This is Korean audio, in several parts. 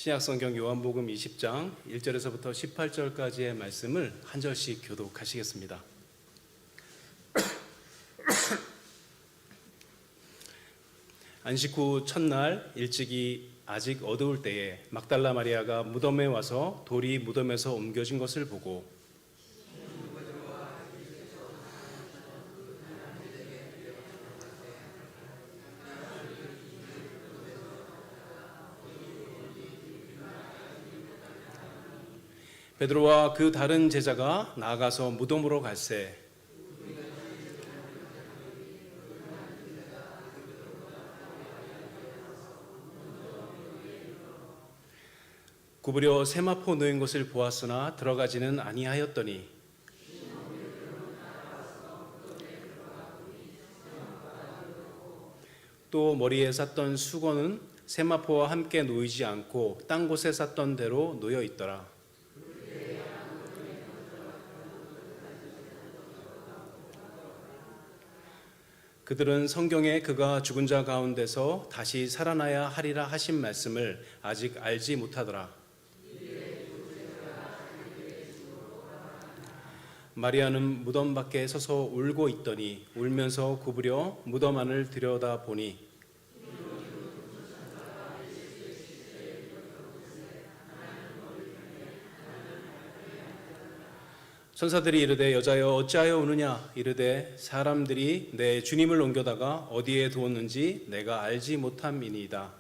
신약성경 요한복음 20장 1절에서부터 18절까지의 말씀을 한 절씩 교독하시겠습니다. 안식 후 첫날 일찍이 아직 어두울 때에 막달라 마리아가 무덤에 와서 돌이 무덤에서 옮겨진 것을 보고 베드로와 그 다른 제자가 나아가서 무덤으로 갈새 구부려 세마포 놓인 것을 보았으나 들어가지는 아니하였더니 또 머리에 쌌던 수건은 세마포와 함께 놓이지 않고 딴 곳에 쌌던 대로 놓여 있더라. 그들은 성경에 그가 죽은 자 가운데서 다시 살아나야 하리라 하신 말씀을 아직 알지 못하더라. 마리아는 무덤 밖에 서서 울고 있더니 울면서 구부려 무덤 안을 들여다보니 천사들이 이르되 여자여 어찌하여 우느냐 이르되 사람들이 내 주님을 옮겨다가 어디에 두었는지 내가 알지 못함이니이다.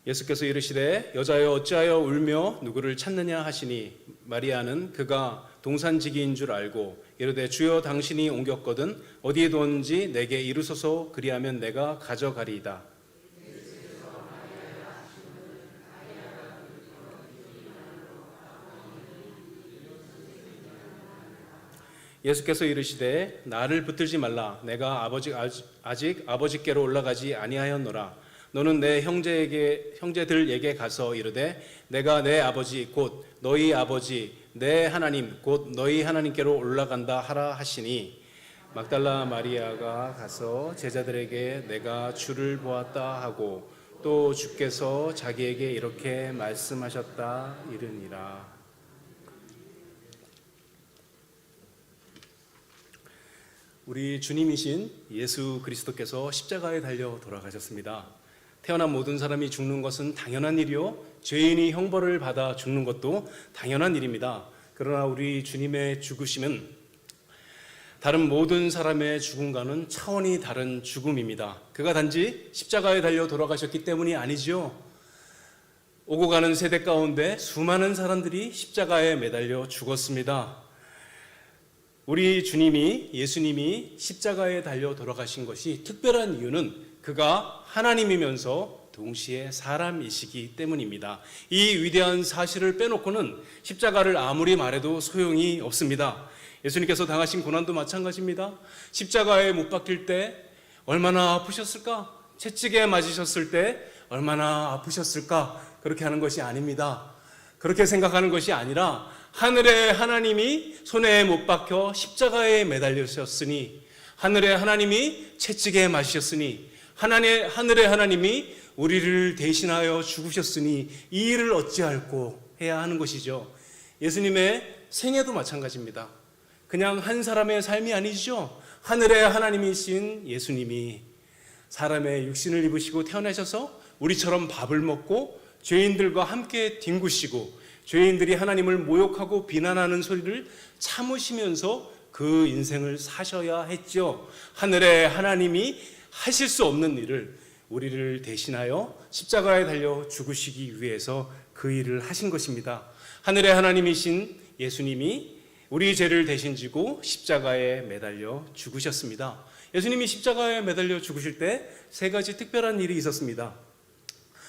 예수께서 이르시되 여자여 어찌하여 울며 누구를 찾느냐 하시니 마리아는 그가 동산지기인 줄 알고 이르되 주여 당신이 옮겼거든 어디에 두었는지 내게 이르소서 그리하면 내가 가져가리이다. 예수께서 이르시되 나를 붙들지 말라 내가 아직 아버지께로 올라가지 아니하였노라. 너는 내 형제들에게 가서 이르되 내가 내 아버지 곧 너희 아버지 내 하나님 곧 너희 하나님께로 올라간다 하라 하시니 막달라 마리아가 가서 제자들에게 내가 주를 보았다 하고 또 주께서 자기에게 이렇게 말씀하셨다 이르니라. 우리 주님이신 예수 그리스도께서 십자가에 달려 돌아가셨습니다. 태어난 모든 사람이 죽는 것은 당연한 일이요 죄인이 형벌을 받아 죽는 것도 당연한 일입니다. 그러나 우리 주님의 죽으심은 다른 모든 사람의 죽음과는 차원이 다른 죽음입니다. 그가 단지 십자가에 달려 돌아가셨기 때문이 아니지요. 오고 가는 세대 가운데 수많은 사람들이 십자가에 매달려 죽었습니다. 우리 주님이 예수님이 십자가에 달려 돌아가신 것이 특별한 이유는 그가 하나님이면서 동시에 사람이시기 때문입니다. 이 위대한 사실을 빼놓고는 십자가를 아무리 말해도 소용이 없습니다. 예수님께서 당하신 고난도 마찬가지입니다. 십자가에 못 박힐 때 얼마나 아프셨을까? 채찍에 맞으셨을 때 얼마나 아프셨을까? 그렇게 하는 것이 아닙니다. 그렇게 생각하는 것이 아니라 하늘의 하나님이 손에 못 박혀 십자가에 매달리셨으니 하늘의 하나님이 채찍에 맞으셨으니 하늘의 하나님이 우리를 대신하여 죽으셨으니 이 일을 어찌할꼬 해야 하는 것이죠. 예수님의 생애도 마찬가지입니다. 그냥 한 사람의 삶이 아니죠. 하늘의 하나님이신 예수님이 사람의 육신을 입으시고 태어나셔서 우리처럼 밥을 먹고 죄인들과 함께 뒹구시고 죄인들이 하나님을 모욕하고 비난하는 소리를 참으시면서 그 인생을 사셔야 했죠. 하늘의 하나님이 하실 수 없는 일을 우리를 대신하여 십자가에 달려 죽으시기 위해서 그 일을 하신 것입니다. 하늘의 하나님이신 예수님이 우리 죄를 대신 지고 십자가에 매달려 죽으셨습니다. 예수님이 십자가에 매달려 죽으실 때 세 가지 특별한 일이 있었습니다.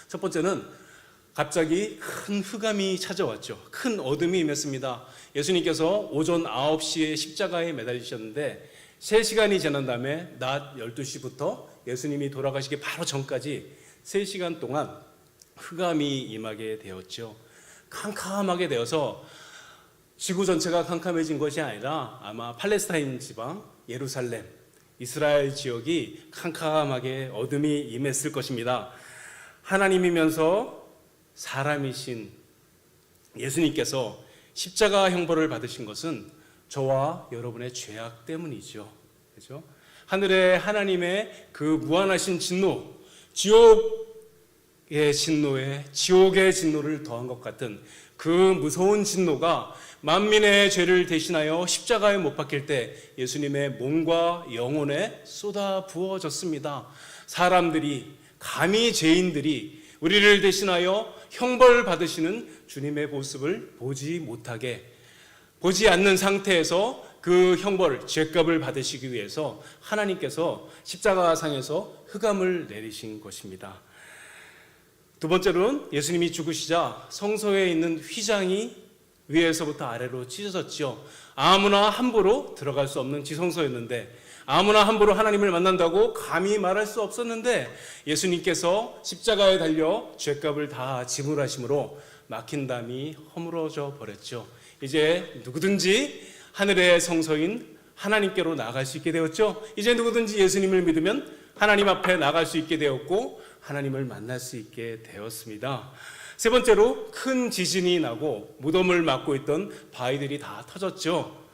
첫 번째는 갑자기 큰 흑암이 찾아왔죠. 큰 어둠이 임했습니다. 예수님께서 오전 9시에 십자가에 매달리셨는데 3시간이 지난 다음에 낮 12시부터 예수님이 돌아가시기 바로 전까지 3시간 동안 흑암이 임하게 되었죠. 캄캄하게 되어서 지구 전체가 캄캄해진 것이 아니라 아마 팔레스타인 지방 예루살렘, 이스라엘 지역이 캄캄하게 어둠이 임했을 것입니다. 하나님이면서 사람이신 예수님께서 십자가 형벌을 받으신 것은 저와 여러분의 죄악 때문이죠. 그렇죠? 하늘의 하나님의 그 무한하신 진노, 지옥의 진노를 더한 것 같은 그 무서운 진노가 만민의 죄를 대신하여 십자가에 못 박힐 때 예수님의 몸과 영혼에 쏟아 부어졌습니다. 사람들이, 감히 죄인들이 우리를 대신하여 형벌 받으시는 주님의 모습을 보지 않는 상태에서 그 형벌, 죄값을 받으시기 위해서 하나님께서 십자가상에서 흑암을 내리신 것입니다. 두 번째로는 예수님이 죽으시자 성소에 있는 휘장이 위에서부터 아래로 찢어졌죠. 아무나 함부로 들어갈 수 없는 지성소였는데, 아무나 함부로 하나님을 만난다고 감히 말할 수 없었는데, 예수님께서 십자가에 달려 죄값을 다 지불하심으로 막힌 담이 허물어져 버렸죠. 이제 누구든지 하늘의 성소인 하나님께로 나갈 수 있게 되었죠. 이제 누구든지 예수님을 믿으면 하나님 앞에 나갈 수 있게 되었고 하나님을 만날 수 있게 되었습니다. 세 번째로 큰 지진이 나고 무덤을 막고 있던 바위들이 다 터졌죠.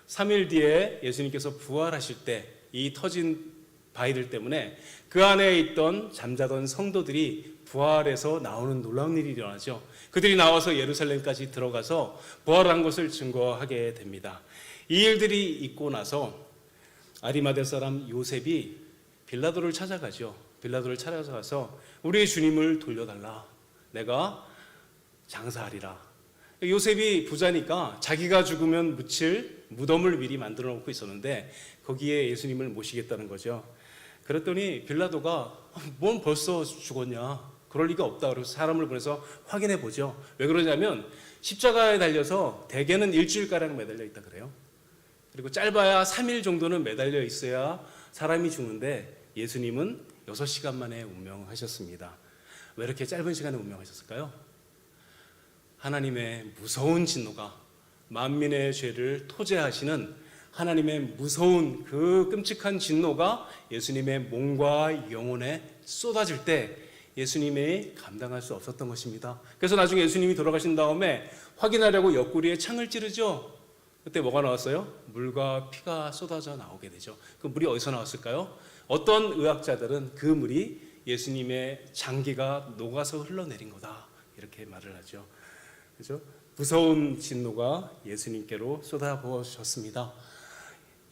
3일 뒤에 예수님께서 부활하실 때 이 터진 바위들 때문에 그 안에 있던 잠자던 성도들이 부활해서 나오는 놀라운 일이 일어나죠. 그들이 나와서 예루살렘까지 들어가서 부활한 것을 증거하게 됩니다. 이 일들이 있고 나서 아리마대 사람 요셉이 빌라도를 찾아가죠. 빌라도를 찾아가서 우리 주님을 돌려달라. 내가 장사하리라. 요셉이 부자니까 자기가 죽으면 묻힐 무덤을 미리 만들어 놓고 있었는데 거기에 예수님을 모시겠다는 거죠. 그랬더니 빌라도가 뭔 벌써 죽었냐, 그럴 리가 없다. 그래서 사람을 보내서 확인해 보죠. 왜 그러냐면 십자가에 달려서 대개는 일주일가량 매달려 있다 그래요. 그리고 짧아야 3일 정도는 매달려 있어야 사람이 죽는데 예수님은 6시간 만에 운명하셨습니다. 왜 이렇게 짧은 시간에 운명하셨을까요? 하나님의 무서운 진노가, 만민의 죄를 토제하시는 하나님의 무서운 그 끔찍한 진노가 예수님의 몸과 영혼에 쏟아질 때 예수님이 감당할 수 없었던 것입니다. 그래서 나중에 예수님이 돌아가신 다음에 확인하려고 옆구리에 창을 찌르죠. 그때 뭐가 나왔어요? 물과 피가 쏟아져 나오게 되죠. 그 물이 어디서 나왔을까요? 어떤 의학자들은 그 물이 예수님의 장기가 녹아서 흘러내린 거다, 이렇게 말을 하죠. 그렇죠? 무서운 진노가 예수님께로 쏟아부어졌습니다.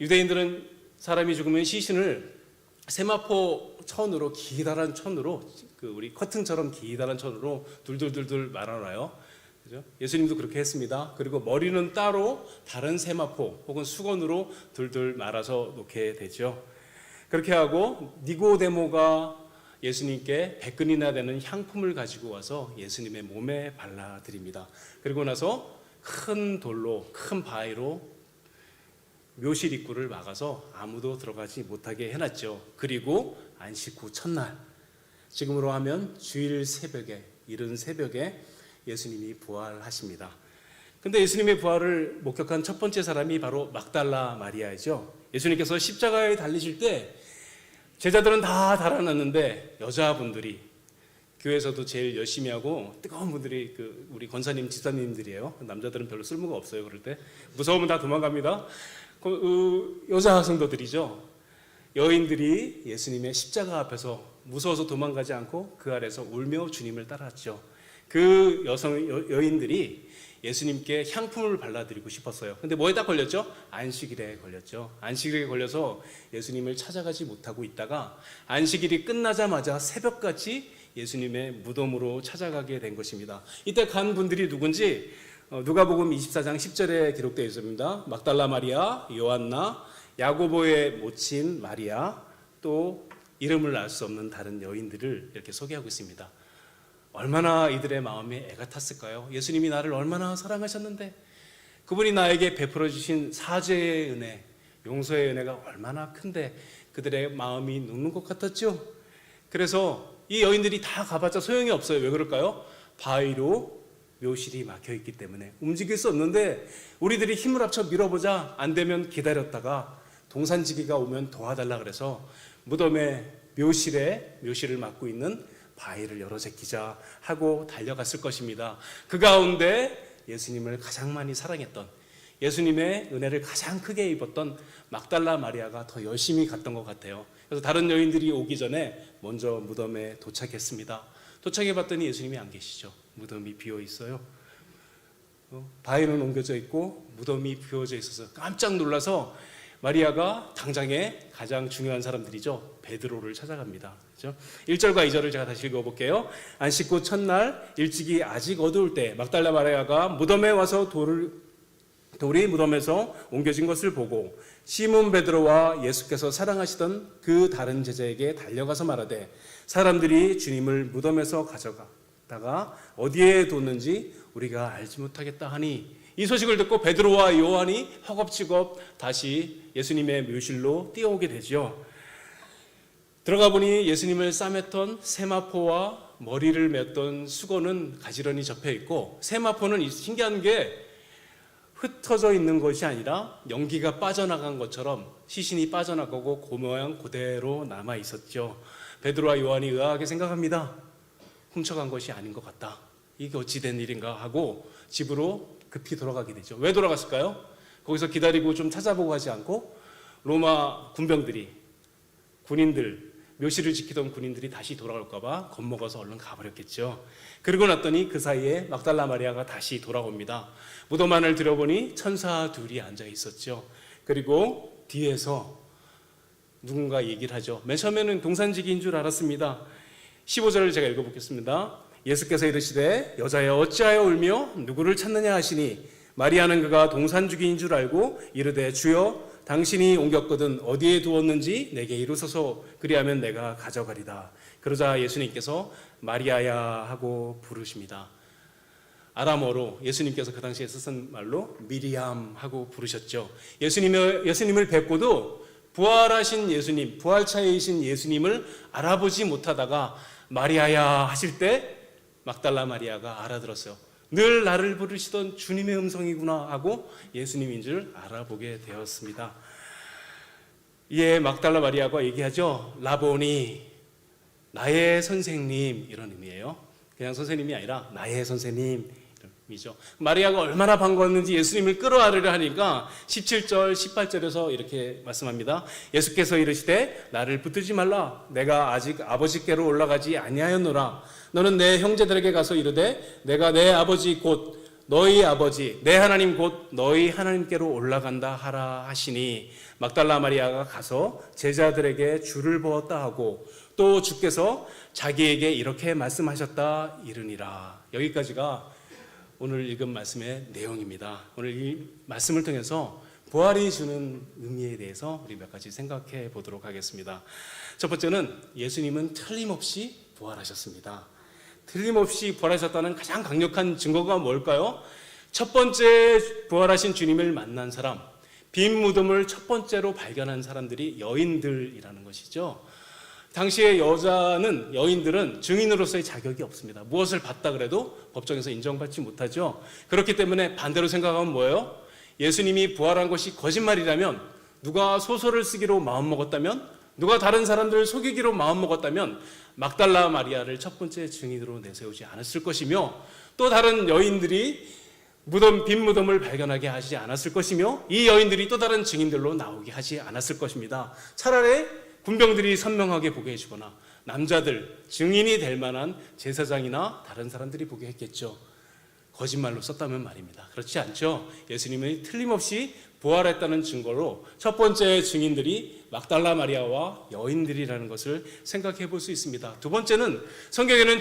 유대인들은 사람이 죽으면 시신을 세마포 천으로, 기다란 천으로, 우리 커튼처럼 기다란 천으로 둘둘둘둘 말아놔요. 그죠? 예수님도 그렇게 했습니다. 그리고 머리는 따로 다른 세마포 혹은 수건으로 둘둘 말아서 놓게 되죠. 그렇게 하고 니고데모가 예수님께 100근이나 되는 향품을 가지고 와서 예수님의 몸에 발라드립니다. 그리고 나서 큰 돌로, 큰 바위로 묘실 입구를 막아서 아무도 들어가지 못하게 해놨죠. 그리고 안식 후 첫날, 지금으로 하면 주일 새벽에, 이른 새벽에 예수님이 부활하십니다. 근데 예수님의 부활을 목격한 첫 번째 사람이 바로 막달라 마리아이죠. 예수님께서 십자가에 달리실 때 제자들은 다 달아났는데 여자분들이, 교회에서도 제일 열심히 하고 뜨거운 분들이 우리 권사님, 집사님들이에요. 남자들은 별로 쓸모가 없어요. 그럴 때 무서우면 다 도망갑니다. 여자 성도들이죠. 여인들이 예수님의 십자가 앞에서 무서워서 도망가지 않고 그 아래서 울며 주님을 따랐죠. 그 여인들이 예수님께 향품을 발라드리고 싶었어요. 근데 뭐에 딱 걸렸죠? 안식일에 걸렸죠. 안식일에 걸려서 예수님을 찾아가지 못하고 있다가 안식일이 끝나자마자 새벽까지 예수님의 무덤으로 찾아가게 된 것입니다. 이때 간 분들이 누군지 누가복음 24장 10절에 기록되어 있습니다. 막달라 마리아, 요한나, 야고보의 모친 마리아, 또 이름을 알 수 없는 다른 여인들을 이렇게 소개하고 있습니다. 얼마나 이들의 마음에 애가 탔을까요? 예수님이 나를 얼마나 사랑하셨는데, 그분이 나에게 베풀어 주신 사죄의 은혜, 용서의 은혜가 얼마나 큰데 그들의 마음이 녹는 것 같았죠. 그래서 이 여인들이 다 가봤자 소용이 없어요. 왜 그럴까요? 바위로 묘실이 막혀있기 때문에 움직일 수 없는데, 우리들이 힘을 합쳐 밀어보자, 안 되면 기다렸다가 동산지기가 오면 도와달라 그래서 무덤의 묘실을 맡고 있는 바위를 열어 제끼자 하고 달려갔을 것입니다. 그 가운데 예수님을 가장 많이 사랑했던, 예수님의 은혜를 가장 크게 입었던 막달라 마리아가 더 열심히 갔던 것 같아요. 그래서 다른 여인들이 오기 전에 먼저 무덤에 도착했습니다. 도착해 봤더니 예수님이 안 계시죠. 무덤이 비어 있어요. 바위는 옮겨져 있고 무덤이 비워져 있어서 깜짝 놀라서 마리아가 당장에 가장 중요한 사람들이죠. 베드로를 찾아갑니다. 그렇죠? 1절과 2절을 제가 다시 읽어볼게요. 안식 후 첫날 일찍이 아직 어두울 때 막달라 마리아가 무덤에 와서 돌이 무덤에서 옮겨진 것을 보고 시몬 베드로와 예수께서 사랑하시던 그 다른 제자에게 달려가서 말하되 사람들이 주님을 무덤에서 가져가다가 어디에 뒀는지 우리가 알지 못하겠다 하니, 이 소식을 듣고 베드로와 요한이 허겁지겁 다시 예수님의 묘실로 뛰어오게 되죠. 들어가 보니 예수님을 싸맸던 세마포와 머리를 맸던 수건은 가지런히 접혀 있고, 세마포는 신기한 게 흩어져 있는 것이 아니라 연기가 빠져나간 것처럼 시신이 빠져나가고 그 모양 그대로 남아 있었죠. 베드로와 요한이 의아하게 생각합니다. 훔쳐간 것이 아닌 것 같다. 이게 어찌 된 일인가 하고 집으로 급히 돌아가게 되죠. 왜 돌아갔을까요? 거기서 기다리고 좀 찾아보고 하지 않고 로마 군인들, 묘실을 지키던 군인들이 다시 돌아올까 봐 겁먹어서 얼른 가버렸겠죠. 그러고 났더니 그 사이에 막달라 마리아가 다시 돌아옵니다. 무덤 안을 들여보니 천사 둘이 앉아 있었죠. 그리고 뒤에서 누군가 얘기를 하죠. 맨 처음에는 동산지기인 줄 알았습니다. 15절을 제가 읽어보겠습니다. 예수께서 이르시되 여자여 어찌하여 울며 누구를 찾느냐 하시니 마리아는 그가 동산주기인 줄 알고 이르되 주여 당신이 옮겼거든 어디에 두었는지 내게 이루소서, 그리하면 내가 가져가리다. 그러자 예수님께서 마리아야 하고 부르십니다. 아람어로 예수님께서 그 당시에 쓰신 말로 미리암 하고 부르셨죠. 예수님을 뵙고도 부활하신 예수님, 부활차이신 예수님을 알아보지 못하다가 마리아야 하실 때 막달라 마리아가 알아들었어요. 늘 나를 부르시던 주님의 음성이구나 하고 예수님인 줄 알아보게 되었습니다. 이에 막달라 마리아가 얘기하죠. 라보니, 나의 선생님, 이런 의미예요. 그냥 선생님이 아니라 나의 선생님 이죠. 마리아가 얼마나 반가웠는지 예수님을 끌어안으려 하니까 17절 18절에서 이렇게 말씀합니다. 예수께서 이르시되 나를 붙들지 말라. 내가 아직 아버지께로 올라가지 아니하였노라. 너는 내 형제들에게 가서 이르되 내가 내 아버지 곧 너희 아버지 내 하나님 곧 너희 하나님께로 올라간다 하라 하시니, 막달라 마리아가 가서 제자들에게 줄을 부었다 하고 또 주께서 자기에게 이렇게 말씀하셨다 이르니라. 여기까지가 오늘 읽은 말씀의 내용입니다. 오늘 이 말씀을 통해서 부활이 주는 의미에 대해서 우리 몇 가지 생각해 보도록 하겠습니다. 첫 번째는 예수님은 틀림없이 부활하셨습니다. 틀림없이 부활하셨다는 가장 강력한 증거가 뭘까요? 첫 번째 부활하신 주님을 만난 사람, 빈 무덤을 첫 번째로 발견한 사람들이 여인들이라는 것이죠. 당시의 여인들은 증인으로서의 자격이 없습니다. 무엇을 봤다 그래도 법정에서 인정받지 못하죠. 그렇기 때문에 반대로 생각하면 뭐예요? 예수님이 부활한 것이 거짓말이라면, 누가 소설을 쓰기로 마음먹었다면, 누가 다른 사람들을 속이기로 마음먹었다면 막달라 마리아를 첫 번째 증인으로 내세우지 않았을 것이며, 또 다른 여인들이 빈 무덤을 발견하게 하지 않았을 것이며, 이 여인들이 또 다른 증인들로 나오게 하지 않았을 것입니다. 차라리 군병들이 선명하게 보게 해주거나 남자들, 증인이 될 만한 제사장이나 다른 사람들이 보게 했겠죠. 거짓말로 썼다면 말입니다. 그렇지 않죠. 예수님이 틀림없이 부활했다는 증거로 첫 번째 증인들이 막달라 마리아와 여인들이라는 것을 생각해 볼 수 있습니다. 두 번째는 성경에는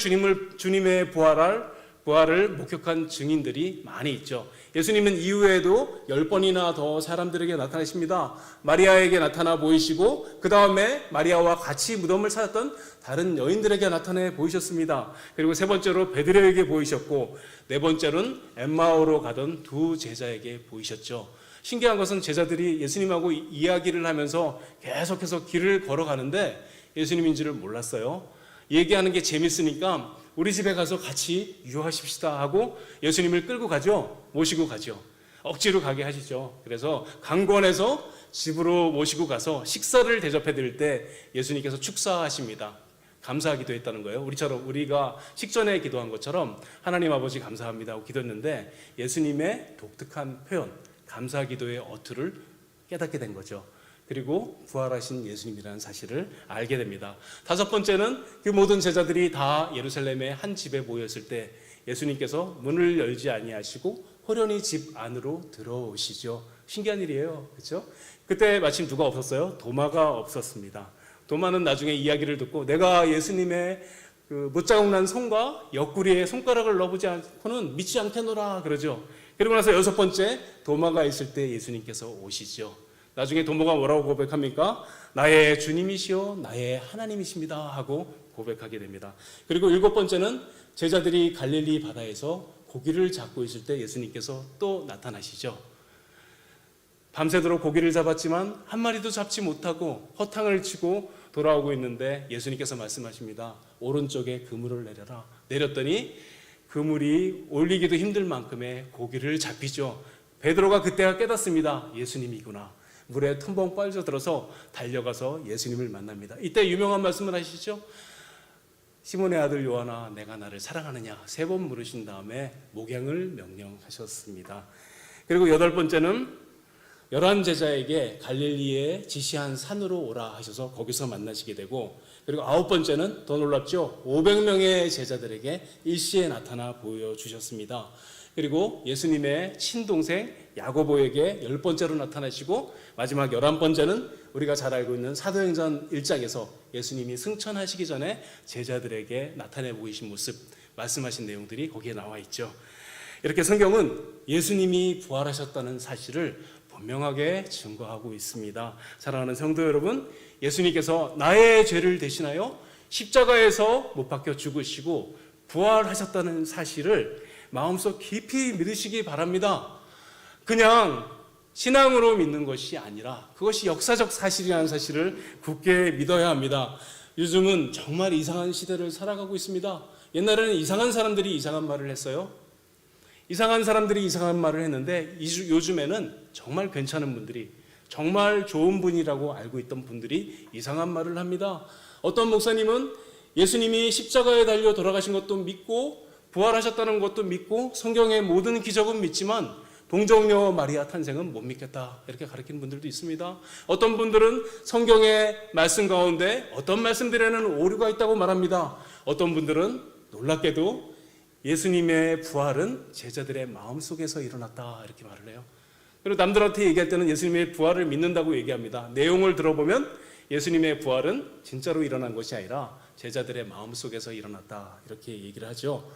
주님의 부활을 목격한 증인들이 많이 있죠. 예수님은 이후에도 10번이나 더 사람들에게 나타나십니다. 마리아에게 나타나 보이시고, 그 다음에 마리아와 같이 무덤을 찾았던 다른 여인들에게 나타내 보이셨습니다. 그리고 세 번째로 베드로에게 보이셨고, 네 번째로는 엠마오로 가던 두 제자에게 보이셨죠. 신기한 것은 제자들이 예수님하고 이야기를 하면서 계속해서 길을 걸어가는데 예수님인지를 몰랐어요. 얘기하는 게 재밌으니까 우리 집에 가서 같이 유하십시다 하고 예수님을 끌고 가죠. 모시고 가죠. 억지로 가게 하시죠. 그래서 강권해서 집으로 모시고 가서 식사를 대접해 드릴 때 예수님께서 축사하십니다. 감사 기도했다는 거예요. 우리가 식전에 기도한 것처럼 하나님 아버지 감사합니다 하고 기도했는데 예수님의 독특한 표현, 감사 기도의 어투를 깨닫게 된 거죠. 그리고 부활하신 예수님이라는 사실을 알게 됩니다. 다섯 번째는 그 모든 제자들이 다 예루살렘의 한 집에 모였을 때 예수님께서 문을 열지 아니하시고 호련히 집 안으로 들어오시죠. 신기한 일이에요. 그렇죠? 그때 마침 누가 없었어요? 도마가 없었습니다. 도마는 나중에 이야기를 듣고 내가 예수님의 그 못자국 난 손과 옆구리에 손가락을 넣어보지 않고는 믿지 않겠노라 그러죠. 그리고 나서 여섯 번째, 도마가 있을 때 예수님께서 오시죠. 나중에 도마가 뭐라고 고백합니까? 나의 주님이시요 나의 하나님이십니다 하고 고백하게 됩니다. 그리고 일곱 번째는 제자들이 갈릴리 바다에서 고기를 잡고 있을 때 예수님께서 또 나타나시죠. 밤새도록 고기를 잡았지만 한 마리도 잡지 못하고 허탕을 치고 돌아오고 있는데 예수님께서 말씀하십니다. 오른쪽에 그물을 내려라. 내렸더니 그물이 올리기도 힘들 만큼의 고기를 잡히죠. 베드로가 그때가 깨닫습니다. 예수님이구나. 물에 텀벙 빠져들어서 달려가서 예수님을 만납니다. 이때 유명한 말씀을 하시죠. 시몬의 아들 요한아 내가 나를 사랑하느냐 3번 물으신 다음에 목양을 명령하셨습니다. 그리고 여덟 번째는 11 제자에게 갈릴리에 지시한 산으로 오라 하셔서 거기서 만나시게 되고, 그리고 9번째는 더 놀랍죠. 500명의 제자들에게 일시에 나타나 보여주셨습니다. 그리고 예수님의 친동생 야고보에게 10번째로 나타나시고, 마지막 11번째는 우리가 잘 알고 있는 사도행전 1장에서 예수님이 승천하시기 전에 제자들에게 나타내 보이신 모습, 말씀하신 내용들이 거기에 나와 있죠. 이렇게 성경은 예수님이 부활하셨다는 사실을 분명하게 증거하고 있습니다. 사랑하는 성도 여러분, 예수님께서 나의 죄를 대신하여 십자가에서 못 박혀 죽으시고 부활하셨다는 사실을 마음속 깊이 믿으시기 바랍니다. 그냥 신앙으로 믿는 것이 아니라 그것이 역사적 사실이라는 사실을 굳게 믿어야 합니다. 요즘은 정말 이상한 시대를 살아가고 있습니다. 옛날에는 이상한 사람들이 이상한 말을 했어요. 이상한 사람들이 이상한 말을 했는데 요즘에는 정말 괜찮은 분들이, 정말 좋은 분이라고 알고 있던 분들이 이상한 말을 합니다. 어떤 목사님은 예수님이 십자가에 달려 돌아가신 것도 믿고 부활하셨다는 것도 믿고 성경의 모든 기적은 믿지만 동정녀 마리아 탄생은 못 믿겠다, 이렇게 가르치는 분들도 있습니다. 어떤 분들은 성경의 말씀 가운데 어떤 말씀들에는 오류가 있다고 말합니다. 어떤 분들은 놀랍게도 예수님의 부활은 제자들의 마음속에서 일어났다, 이렇게 말을 해요. 그리고 남들한테 얘기할 때는 예수님의 부활을 믿는다고 얘기합니다. 내용을 들어보면 예수님의 부활은 진짜로 일어난 것이 아니라 제자들의 마음속에서 일어났다, 이렇게 얘기를 하죠.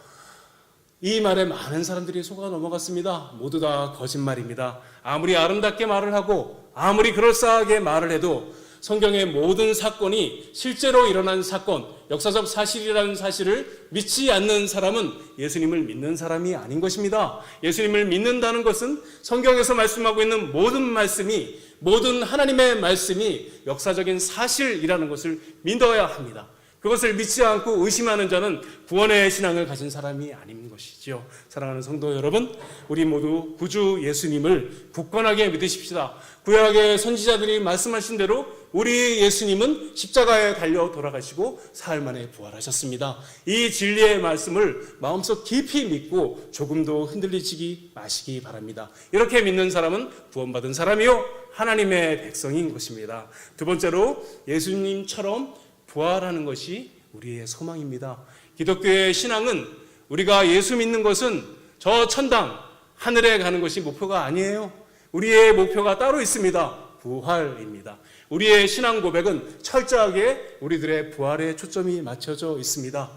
이 말에 많은 사람들이 속아 넘어갔습니다. 모두 다 거짓말입니다. 아무리 아름답게 말을 하고 아무리 그럴싸하게 말을 해도 성경의 모든 사건이 실제로 일어난 사건, 역사적 사실이라는 사실을 믿지 않는 사람은 예수님을 믿는 사람이 아닌 것입니다. 예수님을 믿는다는 것은 성경에서 말씀하고 있는 모든 말씀이, 모든 하나님의 말씀이 역사적인 사실이라는 것을 믿어야 합니다. 그것을 믿지 않고 의심하는 자는 구원의 신앙을 가진 사람이 아닌 것이죠. 사랑하는 성도 여러분, 우리 모두 구주 예수님을 굳건하게 믿으십시다. 구약의 선지자들이 말씀하신 대로 우리 예수님은 십자가에 달려 돌아가시고 사흘 만에 부활하셨습니다. 이 진리의 말씀을 마음속 깊이 믿고 조금도 흔들리지 마시기 바랍니다. 이렇게 믿는 사람은 구원받은 사람이요 하나님의 백성인 것입니다. 두 번째로 예수님처럼 부활하는 것이 우리의 소망입니다. 기독교의 신앙은 우리가 예수 믿는 것은 저 천당 하늘에 가는 것이 목표가 아니에요. 우리의 목표가 따로 있습니다. 부활입니다. 우리의 신앙 고백은 철저하게 우리들의 부활에 초점이 맞춰져 있습니다.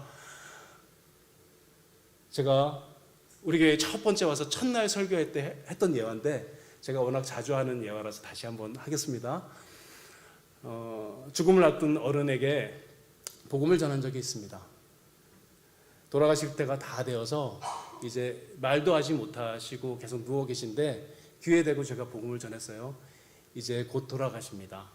제가 우리 교회 첫 번째 와서 첫날 설교할 때 했던 예화인데, 제가 워낙 자주 하는 예화라서 다시 한번 하겠습니다. 죽음을 앞둔 어른에게 복음을 전한 적이 있습니다. 돌아가실 때가 다 되어서 이제 말도 하지 못하시고 계속 누워 계신데 귀에 대고 제가 복음을 전했어요. 이제 곧 돌아가십니다.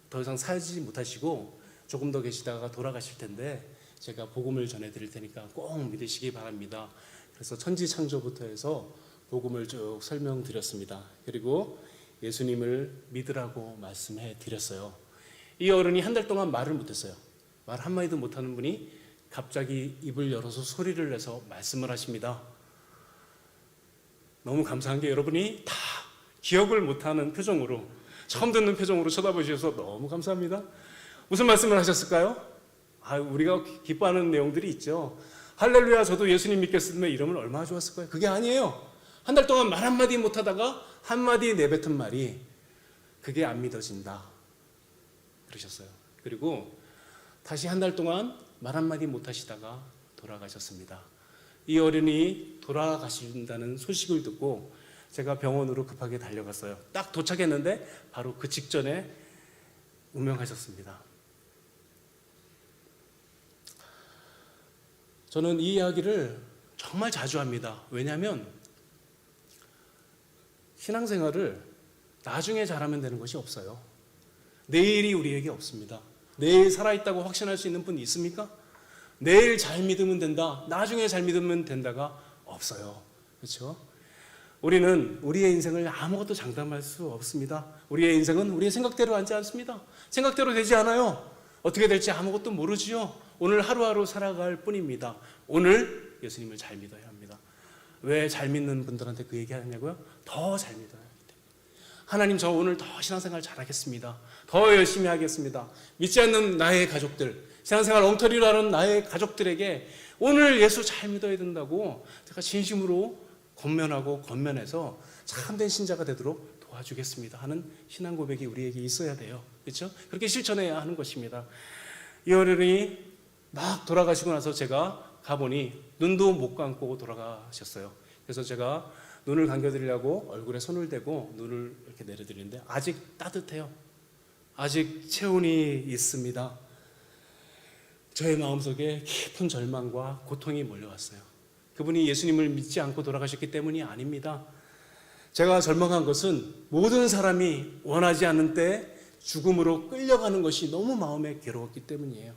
더 이상 살지 못하시고 조금 더 계시다가 돌아가실 텐데 제가 복음을 전해드릴 테니까 꼭 믿으시기 바랍니다. 그래서 천지창조부터 해서 복음을 쭉 설명드렸습니다. 그리고 예수님을 믿으라고 말씀해 드렸어요. 이 어른이 한 달 동안 말을 못했어요. 말 한마디도 못하는 분이 갑자기 입을 열어서 소리를 내서 말씀을 하십니다. 너무 감사한 게 여러분이 다 기억을 못하는 표정으로, 처음 듣는 표정으로 쳐다보셔서 너무 감사합니다. 무슨 말씀을 하셨을까요? 우리가 기뻐하는 내용들이 있죠. 할렐루야, 저도 예수님 믿겠으면 이러면 얼마나 좋았을 거예요. 그게 아니에요. 한 달 동안 말 한마디 못하다가 한마디 내뱉은 말이 그게 안 믿어진다 그러셨어요. 그리고 다시 한 달 동안 말 한마디 못하시다가 돌아가셨습니다. 이 어른이 돌아가신다는 소식을 듣고 제가 병원으로 급하게 달려갔어요. 딱 도착했는데 바로 그 직전에 운명하셨습니다. 저는 이 이야기를 정말 자주 합니다. 왜냐하면 신앙생활을 나중에 잘하면 되는 것이 없어요. 내일이 우리에게 없습니다. 내일 살아있다고 확신할 수 있는 분 있습니까? 내일 잘 믿으면 된다, 나중에 잘 믿으면 된다가 없어요. 그렇죠? 우리는 우리의 인생을 아무것도 장담할 수 없습니다. 우리의 인생은 우리의 생각대로 하지 않습니다. 생각대로 되지 않아요. 어떻게 될지 아무것도 모르지요. 오늘 하루하루 살아갈 뿐입니다. 오늘 예수님을 잘 믿어야 합니다. 왜 잘 믿는 분들한테 그 얘기 하냐고요? 더 잘 믿어야 합니다. 하나님, 저 오늘 더 신앙생활 잘하겠습니다. 더 열심히 하겠습니다. 믿지 않는 나의 가족들, 신앙생활 엉터리로 하는 나의 가족들에게 오늘 예수 잘 믿어야 된다고 제가 진심으로 권면해서 참된 신자가 되도록 도와주겠습니다 하는 신앙 고백이 우리에게 있어야 돼요. 그렇죠? 그렇게 실천해야 하는 것입니다. 이 어른이 막 돌아가시고 나서 제가 가보니 눈도 못 감고 돌아가셨어요. 그래서 제가 눈을 감겨드리려고 얼굴에 손을 대고 눈을 이렇게 내려드리는데 아직 따뜻해요. 아직 체온이 있습니다. 저의 마음속에 깊은 절망과 고통이 몰려왔어요. 그분이 예수님을 믿지 않고 돌아가셨기 때문이 아닙니다. 제가 절망한 것은 모든 사람이 원하지 않는 때 죽음으로 끌려가는 것이 너무 마음에 괴로웠기 때문이에요.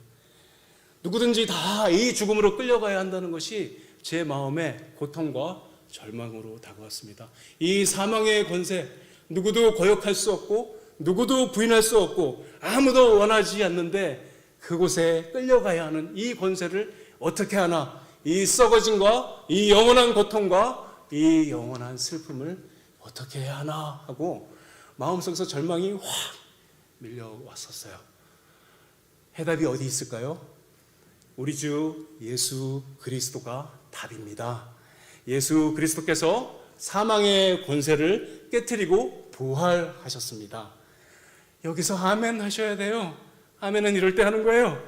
누구든지 다 이 죽음으로 끌려가야 한다는 것이 제 마음의 고통과 절망으로 다가왔습니다. 이 사망의 권세, 누구도 거역할 수 없고 누구도 부인할 수 없고 아무도 원하지 않는데 그곳에 끌려가야 하는 이 권세를 어떻게 하나, 이 썩어짐과 이 영원한 고통과 이 영원한 슬픔을 어떻게 해야 하나 하고 마음속에서 절망이 확 밀려왔었어요. 해답이 어디 있을까요? 우리 주 예수 그리스도가 답입니다. 예수 그리스도께서 사망의 권세를 깨트리고 부활하셨습니다. 여기서 아멘 하셔야 돼요. 아멘은 이럴 때 하는 거예요.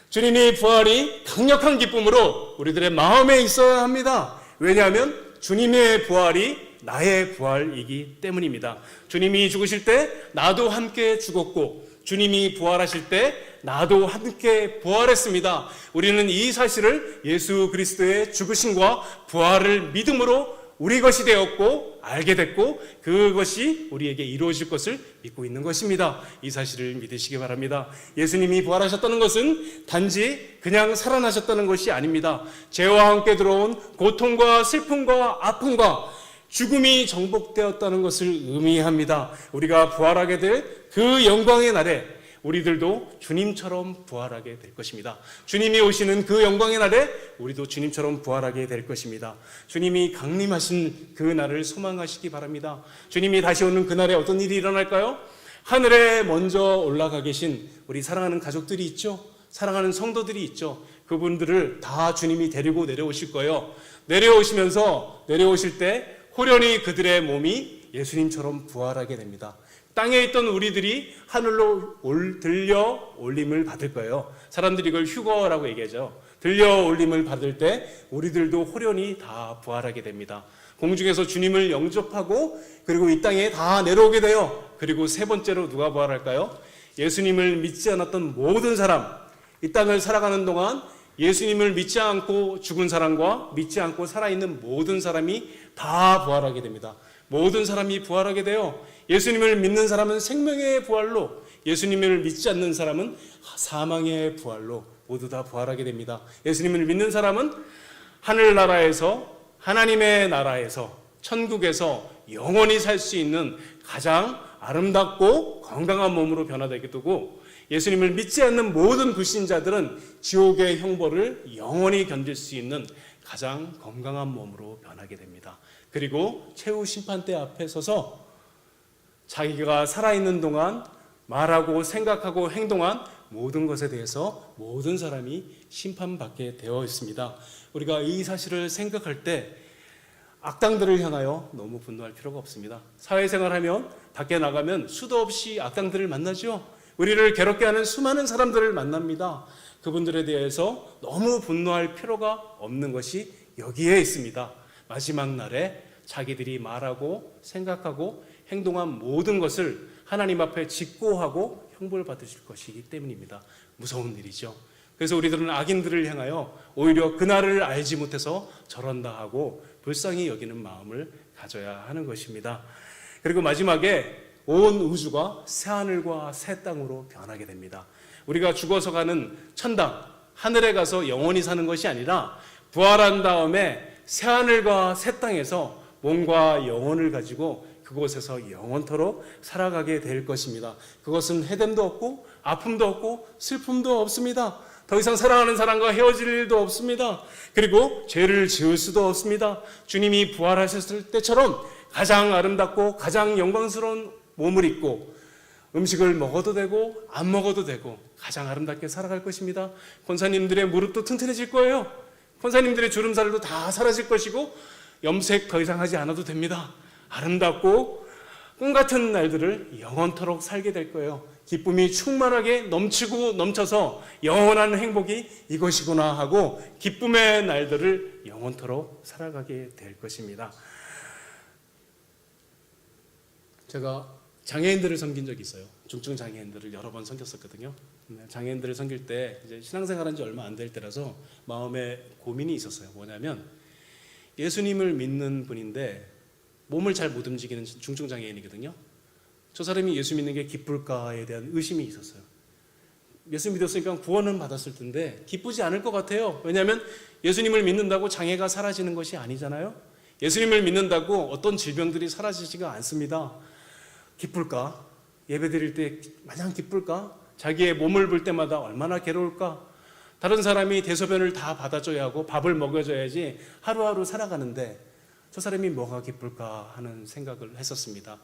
주님의 부활이 강력한 기쁨으로 우리들의 마음에 있어야 합니다. 왜냐하면 주님의 부활이 나의 부활이기 때문입니다. 주님이 죽으실 때 나도 함께 죽었고 주님이 부활하실 때 나도 함께 부활했습니다. 우리는 이 사실을 예수 그리스도의 죽으심과 부활을 믿음으로 우리 것이 되었고 알게 됐고 그것이 우리에게 이루어질 것을 믿고 있는 것입니다. 이 사실을 믿으시기 바랍니다. 예수님이 부활하셨다는 것은 단지 그냥 살아나셨다는 것이 아닙니다. 죄와 함께 들어온 고통과 슬픔과 아픔과 죽음이 정복되었다는 것을 의미합니다. 우리가 부활하게 될 그 영광의 날에 우리들도 주님처럼 부활하게 될 것입니다. 주님이 오시는 그 영광의 날에 우리도 주님처럼 부활하게 될 것입니다. 주님이 강림하신 그 날을 소망하시기 바랍니다. 주님이 다시 오는 그 날에 어떤 일이 일어날까요? 하늘에 먼저 올라가 계신 우리 사랑하는 가족들이 있죠. 사랑하는 성도들이 있죠. 그분들을 다 주님이 데리고 내려오실 거예요. 내려오실 때 호련히 그들의 몸이 예수님처럼 부활하게 됩니다. 땅에 있던 우리들이 하늘로 들려 올림을 받을 거예요. 사람들이 이걸 휴거라고 얘기하죠. 들려 올림을 받을 때 우리들도 호련히 다 부활하게 됩니다. 공중에서 주님을 영접하고 그리고 이 땅에 다 내려오게 돼요. 그리고 세 번째로 누가 부활할까요? 예수님을 믿지 않았던 모든 사람, 이 땅을 살아가는 동안 예수님을 믿지 않고 죽은 사람과 믿지 않고 살아있는 모든 사람이 다 부활하게 됩니다. 모든 사람이 부활하게 돼요. 예수님을 믿는 사람은 생명의 부활로, 예수님을 믿지 않는 사람은 사망의 부활로 모두 다 부활하게 됩니다. 예수님을 믿는 사람은 하늘나라에서, 하나님의 나라에서, 천국에서 영원히 살 수 있는 가장 아름답고 건강한 몸으로 변화되게 되고, 예수님을 믿지 않는 모든 불신자들은 지옥의 형벌을 영원히 견딜 수 있는 가장 건강한 몸으로 변하게 됩니다. 그리고 최후 심판대 앞에 서서 자기가 살아있는 동안 말하고 생각하고 행동한 모든 것에 대해서 모든 사람이 심판받게 되어 있습니다. 우리가 이 사실을 생각할 때 악당들을 향하여 너무 분노할 필요가 없습니다. 사회생활하면 밖에 나가면 수도 없이 악당들을 만나죠. 우리를 괴롭게 하는 수많은 사람들을 만납니다. 그분들에 대해서 너무 분노할 필요가 없는 것이 여기에 있습니다. 마지막 날에 자기들이 말하고 생각하고 행동한 모든 것을 하나님 앞에 직고하고 형벌 받으실 것이기 때문입니다. 무서운 일이죠. 그래서 우리들은 악인들을 향하여 오히려 그날을 알지 못해서 저런다 하고 불쌍히 여기는 마음을 가져야 하는 것입니다. 그리고 마지막에 온 우주가 새하늘과 새 땅으로 변하게 됩니다. 우리가 죽어서 가는 천당, 하늘에 가서 영원히 사는 것이 아니라 부활한 다음에 새하늘과 새 땅에서 몸과 영혼을 가지고 그곳에서 영원토록 살아가게 될 것입니다. 그것은 해됨도 없고 아픔도 없고 슬픔도 없습니다. 더 이상 사랑하는 사람과 헤어질 일도 없습니다. 그리고 죄를 지을 수도 없습니다. 주님이 부활하셨을 때처럼 가장 아름답고 가장 영광스러운 몸을 입고 음식을 먹어도 되고 안 먹어도 되고 가장 아름답게 살아갈 것입니다. 권사님들의 무릎도 튼튼해질 거예요. 권사님들의 주름살도 다 사라질 것이고 염색 더 이상 하지 않아도 됩니다. 아름답고 꿈같은 날들을 영원토록 살게 될 거예요. 기쁨이 충만하게 넘치고 넘쳐서 영원한 행복이 이것이구나 하고 기쁨의 날들을 영원토록 살아가게 될 것입니다. 제가 장애인들을 섬긴 적이 있어요. 중증 장애인들을 여러 번 섬겼었거든요. 장애인들을 섬길 때 이제 신앙생활한 지 얼마 안 될 때라서 마음에 고민이 있었어요. 뭐냐면 예수님을 믿는 분인데 몸을 잘 못 움직이는 중증 장애인이거든요. 저 사람이 예수 믿는 게 기쁠까에 대한 의심이 있었어요. 예수 믿었으니까 구원은 받았을 텐데 기쁘지 않을 것 같아요. 왜냐하면 예수님을 믿는다고 장애가 사라지는 것이 아니잖아요. 예수님을 믿는다고 어떤 질병들이 사라지지가 않습니다. 기쁠까? 예배 드릴 때 마냥 기쁠까? 자기의 몸을 볼 때마다 얼마나 괴로울까? 다른 사람이 대소변을 다 받아줘야 하고 밥을 먹여줘야지 하루하루 살아가는데 저 사람이 뭐가 기쁠까 하는 생각을 했었습니다.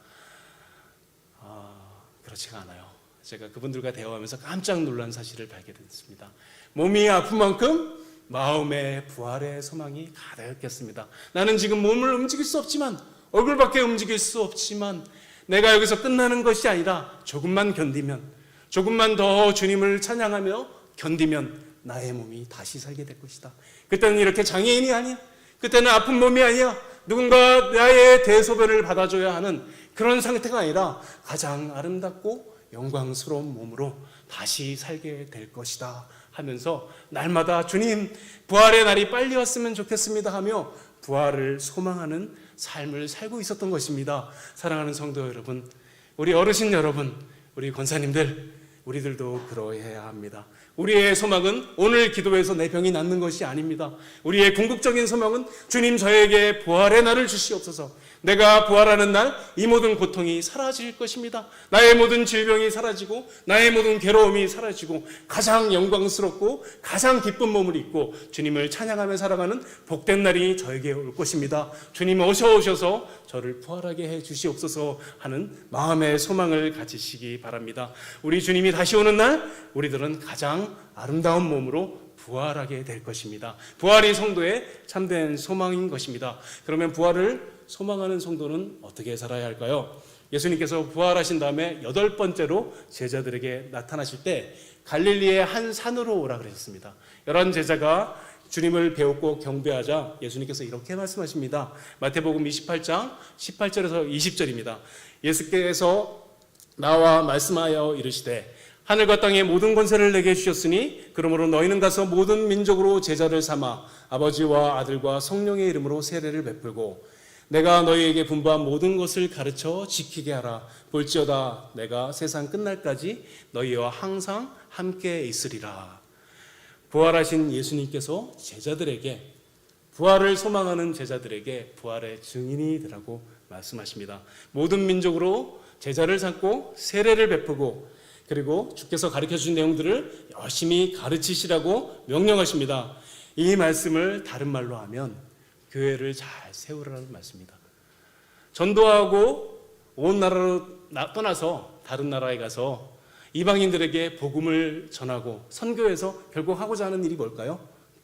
그렇지가 않아요. 제가 그분들과 대화하면서 깜짝 놀란 사실을 발견했습니다. 몸이 아픈 만큼 마음의 부활의 소망이 가득했습니다. 나는 지금 몸을 움직일 수 없지만, 얼굴밖에 움직일 수 없지만 내가 여기서 끝나는 것이 아니라 조금만 견디면, 조금만 더 주님을 찬양하며 견디면 나의 몸이 다시 살게 될 것이다. 그때는 이렇게 장애인이 아니야. 그때는 아픈 몸이 아니야. 누군가 나의 대소변을 받아줘야 하는 그런 상태가 아니라 가장 아름답고 영광스러운 몸으로 다시 살게 될 것이다 하면서 날마다 주님 부활의 날이 빨리 왔으면 좋겠습니다 하며 부활을 소망하는 삶을 살고 있었던 것입니다. 사랑하는 성도 여러분, 우리 어르신 여러분, 우리 권사님들, 우리들도 그러해야 합니다. 우리의 소망은 오늘 기도해서 내 병이 낫는 것이 아닙니다. 우리의 궁극적인 소망은 주님 저에게 부활의 날을 주시옵소서. 내가 부활하는 날 이 모든 고통이 사라질 것입니다. 나의 모든 질병이 사라지고 나의 모든 괴로움이 사라지고 가장 영광스럽고 가장 기쁜 몸을 입고 주님을 찬양하며 살아가는 복된 날이 저에게 올 것입니다. 주님 어서 오셔서 저를 부활하게 해 주시옵소서 하는 마음의 소망을 가지시기 바랍니다. 우리 주님이 다시 오는 날 우리들은 가장 아름다운 몸으로 부활하게 될 것입니다. 부활이 성도의 참된 소망인 것입니다. 그러면 부활을 소망하는 성도는 어떻게 살아야 할까요? 예수님께서 부활하신 다음에 8번째로 제자들에게 나타나실 때 갈릴리의 한 산으로 오라 그러셨습니다. 11 제자가 주님을 배웠고 경배하자 예수님께서 이렇게 말씀하십니다. 마태복음 28장 18절에서 20절입니다. 예수께서 나와 말씀하여 이르시되 하늘과 땅의 모든 권세를 내게 주셨으니 그러므로 너희는 가서 모든 민족으로 제자를 삼아 아버지와 아들과 성령의 이름으로 세례를 베풀고 내가 너희에게 분부한 모든 것을 가르쳐 지키게 하라. 볼지어다 내가 세상 끝날까지 너희와 항상 함께 있으리라. 부활하신 예수님께서 제자들에게, 부활을 소망하는 제자들에게 부활의 증인이 되라고 말씀하십니다. 모든 민족으로 제자를 삼고 세례를 베푸고 그리고 주께서 가르쳐 주신 내용들을 열심히 가르치시라고 명령하십니다. 이 말씀을 다른 말로 하면 교회를 잘 세우라는 말씀입니다. 전도하고 온 나라로 떠나서 다른 나라에 가서 이방인들에게 복음을 전하고 선교해서 결국 하고자 하는 일이 뭘까요?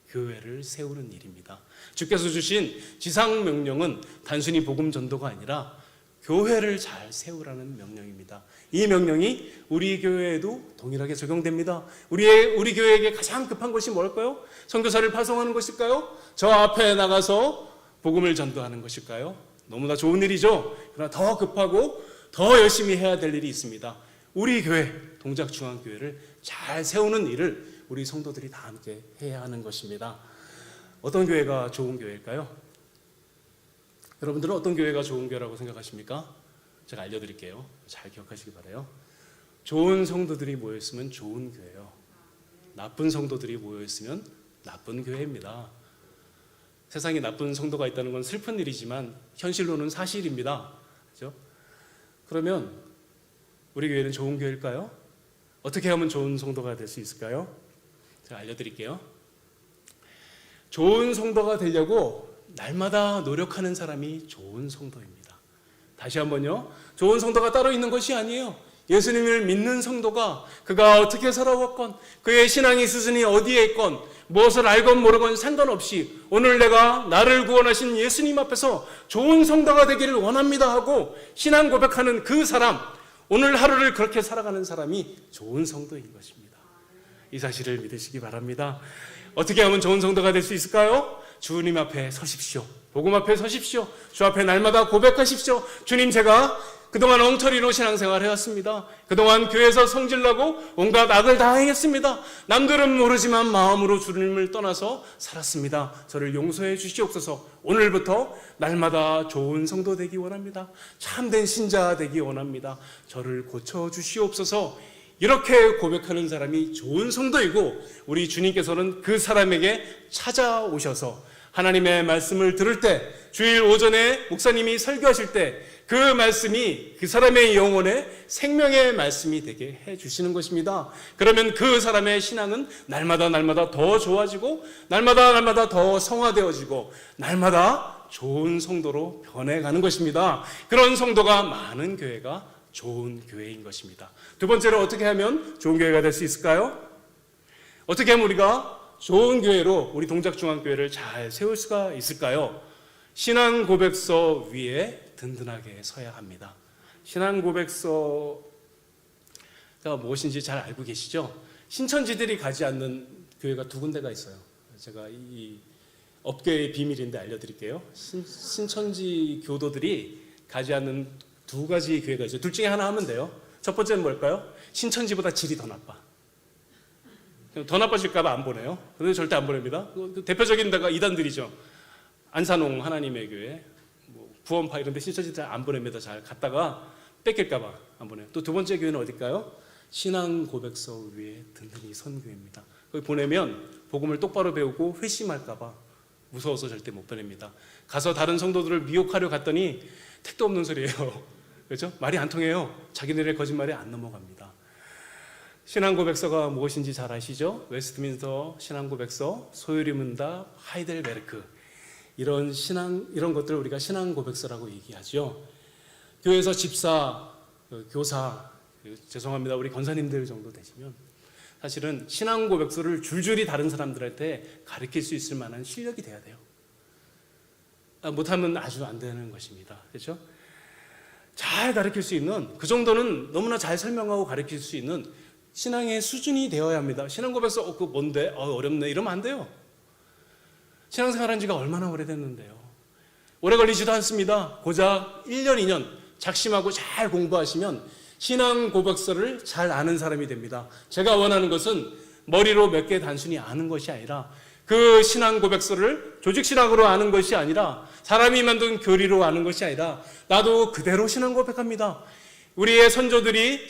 교회를 세우는 일입니다. 주께서 주신 지상 명령은 단순히 복음 전도가 아니라 교회를 잘 세우라는 명령입니다. 이 명령이 우리 교회에도 동일하게 적용됩니다. 우리 교회에게 가장 급한 것이 뭘까요? 선교사를 파송하는 것일까요? 저 앞에 나가서 복음을 전도하는 것일까요? 너무나 좋은 일이죠. 그러나 더 급하고 더 열심히 해야 될 일이 있습니다. 우리 교회, 동작중앙교회를 잘 세우는 일을 우리 성도들이 다 함께 해야 하는 것입니다. 어떤 교회가 좋은 교회일까요? 여러분들은 어떤 교회가 좋은 교회라고 생각하십니까? 제가 알려드릴게요. 잘 기억하시기 바라요. 좋은 성도들이 모여있으면 좋은 교회예요. 나쁜 성도들이 모여있으면 나쁜 교회입니다. 세상에 나쁜 성도가 있다는 건 슬픈 일이지만 현실로는 사실입니다. 그렇죠? 그러면 우리 교회는 좋은 교회일까요? 어떻게 하면 좋은 성도가 될 수 있을까요? 제가 알려드릴게요. 좋은 성도가 되려고 날마다 노력하는 사람이 좋은 성도입니다. 다시 한번요. 좋은 성도가 따로 있는 것이 아니에요. 예수님을 믿는 성도가 그가 어떻게 살아왔건 그의 신앙의 수준이 어디에 있건 무엇을 알건 모르건 상관없이 오늘 내가 나를 구원하신 예수님 앞에서 좋은 성도가 되기를 원합니다 하고 신앙 고백하는 그 사람, 오늘 하루를 그렇게 살아가는 사람이 좋은 성도인 것입니다. 이 사실을 믿으시기 바랍니다. 어떻게 하면 좋은 성도가 될 수 있을까요? 주님 앞에 서십시오. 복음 앞에 서십시오. 주 앞에 날마다 고백하십시오. 주님, 제가 그동안 엉터리로 신앙생활 해왔습니다. 그동안 교회에서 성질나고 온갖 악을 다 행했습니다. 남들은 모르지만 마음으로 주님을 떠나서 살았습니다. 저를 용서해 주시옵소서. 오늘부터 날마다 좋은 성도 되기 원합니다. 참된 신자 되기 원합니다. 저를 고쳐 주시옵소서. 이렇게 고백하는 사람이 좋은 성도이고 우리 주님께서는 그 사람에게 찾아오셔서 하나님의 말씀을 들을 때, 주일 오전에 목사님이 설교하실 때 그 말씀이 그 사람의 영혼에 생명의 말씀이 되게 해주시는 것입니다. 그러면 그 사람의 신앙은 날마다 더 좋아지고 날마다 더 성화되어지고 날마다 좋은 성도로 변해가는 것입니다. 그런 성도가 많은 교회가 좋은 교회인 것입니다. 두 번째로 어떻게 하면 좋은 교회가 될 수 있을까요? 어떻게 하면 우리가 좋은 교회로 우리 동작중앙교회를 잘 세울 수가 있을까요? 신앙 고백서 위에 든든하게 서야 합니다. 신앙 고백서가 무엇인지 잘 알고 계시죠? 신천지들이 가지 않는 교회가 두 군데가 있어요. 제가 이 업계의 비밀인데 알려드릴게요. 신천지 교도들이 가지 않는 두 가지 교회가 있어요. 둘 중에 하나 하면 돼요. 첫 번째는 뭘까요? 신천지보다 질이 더 나빠. 더 나빠질까봐 안 보내요. 근데 절대 안 보냅니다. 대표적인 데가 이단들이죠. 안산홍 하나님의 교회, 구원파 이런 데 신천지들 안 보냅니다. 잘 갔다가 뺏길까봐 안 보내요. 또 두 번째 교회는 어딜까요? 신앙 고백서 위에 든든히 선 교회입니다. 거기 보내면 복음을 똑바로 배우고 회심할까봐 무서워서 절대 못 보냅니다. 가서 다른 성도들을 미혹하려 갔더니 택도 없는 소리예요. 그렇죠? 말이 안 통해요. 자기네들의 거짓말이 안 넘어갑니다. 신앙 고백서가 무엇인지 잘 아시죠? 웨스트민스터 신앙 고백서, 소요리 문답, 하이델베르크 이런 것들을 우리가 신앙 고백서라고 얘기하죠. 교회에서 집사, 교사, 죄송합니다. 우리 권사님들 정도 되시면 사실은 신앙 고백서를 줄줄이 다른 사람들한테 가르칠 수 있을 만한 실력이 돼야 돼요. 못하면 아주 안 되는 것입니다. 그렇죠? 잘 가르칠 수 있는, 그 정도는 너무나 잘 설명하고 가르칠 수 있는 신앙의 수준이 되어야 합니다. 신앙 고백서 그거 뭔데? 어렵네 이러면 안 돼요. 신앙생활 한 지가 얼마나 오래됐는데요. 오래 걸리지도 않습니다. 고작 1년, 2년 작심하고 잘 공부하시면 신앙 고백서를 잘 아는 사람이 됩니다. 제가 원하는 것은 머리로 몇 개 단순히 아는 것이 아니라 그 신앙 고백서를 조직신학으로 아는 것이 아니라 사람이 만든 교리로 아는 것이 아니라 나도 그대로 신앙 고백합니다. 우리의 선조들이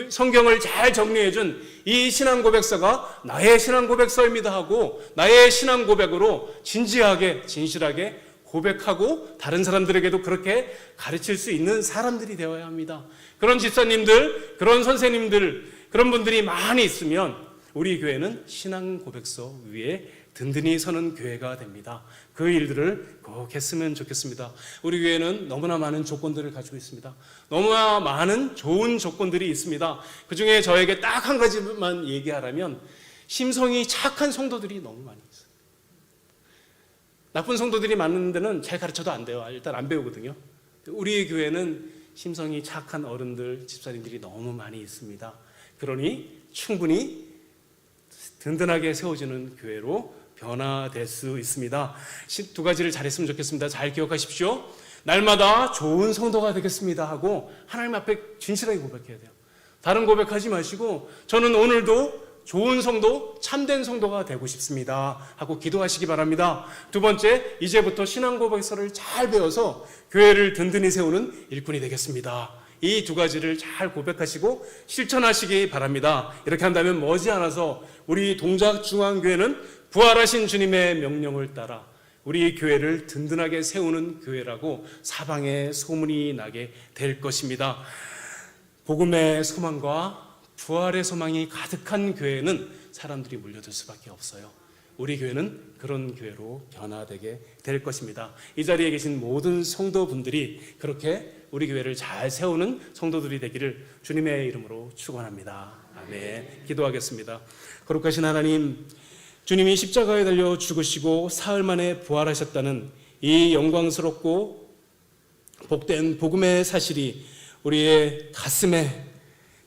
성경을 잘 정리해준 이 신앙 고백서가 나의 신앙 고백서입니다 하고 나의 신앙 고백으로 진지하게 진실하게 고백하고 다른 사람들에게도 그렇게 가르칠 수 있는 사람들이 되어야 합니다. 그런 집사님들, 그런 선생님들, 그런 분들이 많이 있으면 우리 교회는 신앙 고백서 위에 든든히 서는 교회가 됩니다. 그 일들을 꼭 했으면 좋겠습니다. 우리 교회는 너무나 많은 조건들을 가지고 있습니다. 너무나 많은 좋은 조건들이 있습니다. 그 중에 저에게 딱 한 가지만 얘기하라면 심성이 착한 성도들이 너무 많이 있어요. 나쁜 성도들이 많은 데는 잘 가르쳐도 안 돼요. 일단 안 배우거든요. 우리 교회는 심성이 착한 어른들, 집사님들이 너무 많이 있습니다. 그러니 충분히 든든하게 세워지는 교회로 변화될 수 있습니다. 두 가지를 잘했으면 좋겠습니다. 잘 기억하십시오. 날마다 좋은 성도가 되겠습니다 하고 하나님 앞에 진실하게 고백해야 돼요. 다른 고백하지 마시고 저는 오늘도 좋은 성도, 참된 성도가 되고 싶습니다 하고 기도하시기 바랍니다. 두 번째, 이제부터 신앙 고백서를 잘 배워서 교회를 든든히 세우는 일꾼이 되겠습니다. 이 두 가지를 잘 고백하시고 실천하시기 바랍니다. 이렇게 한다면 머지않아서 우리 동작중앙교회는 부활하신 주님의 명령을 따라 우리 교회를 든든하게 세우는 교회라고 사방에 소문이 나게 될 것입니다. 복음의 소망과 부활의 소망이 가득한 교회는 사람들이 몰려들 수밖에 없어요. 우리 교회는 그런 교회로 변화되게 될 것입니다. 이 자리에 계신 모든 성도분들이 그렇게 우리 교회를 잘 세우는 성도들이 되기를 주님의 이름으로 축원합니다. 아멘. 기도하겠습니다. 거룩하신 하나님, 주님이 십자가에 달려 죽으시고 사흘 만에 부활하셨다는 이 영광스럽고 복된 복음의 사실이 우리의 가슴에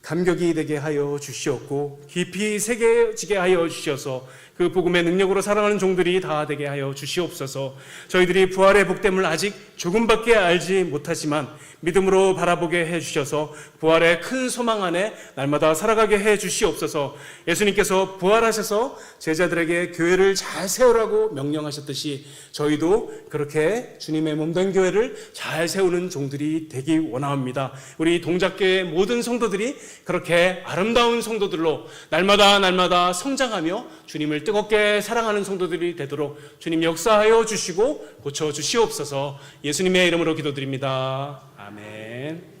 감격이 되게 하여 주시었고 깊이 새겨지게 하여 주셔서 그 복음의 능력으로 살아가는 종들이 다 되게 하여 주시옵소서. 저희들이 부활의 복됨을 아직 조금밖에 알지 못하지만 믿음으로 바라보게 해주셔서 부활의 큰 소망 안에 날마다 살아가게 해주시옵소서. 예수님께서 부활하셔서 제자들에게 교회를 잘 세우라고 명령하셨듯이 저희도 그렇게 주님의 몸된 교회를 잘 세우는 종들이 되기 원합니다. 우리 동작교회 모든 성도들이 그렇게 아름다운 성도들로 날마다 성장하며 주님을 뜨겁게 사랑하는 성도들이 되도록 주님 역사하여 주시고 고쳐 주시옵소서. 예수님의 이름으로 기도드립니다. 아멘.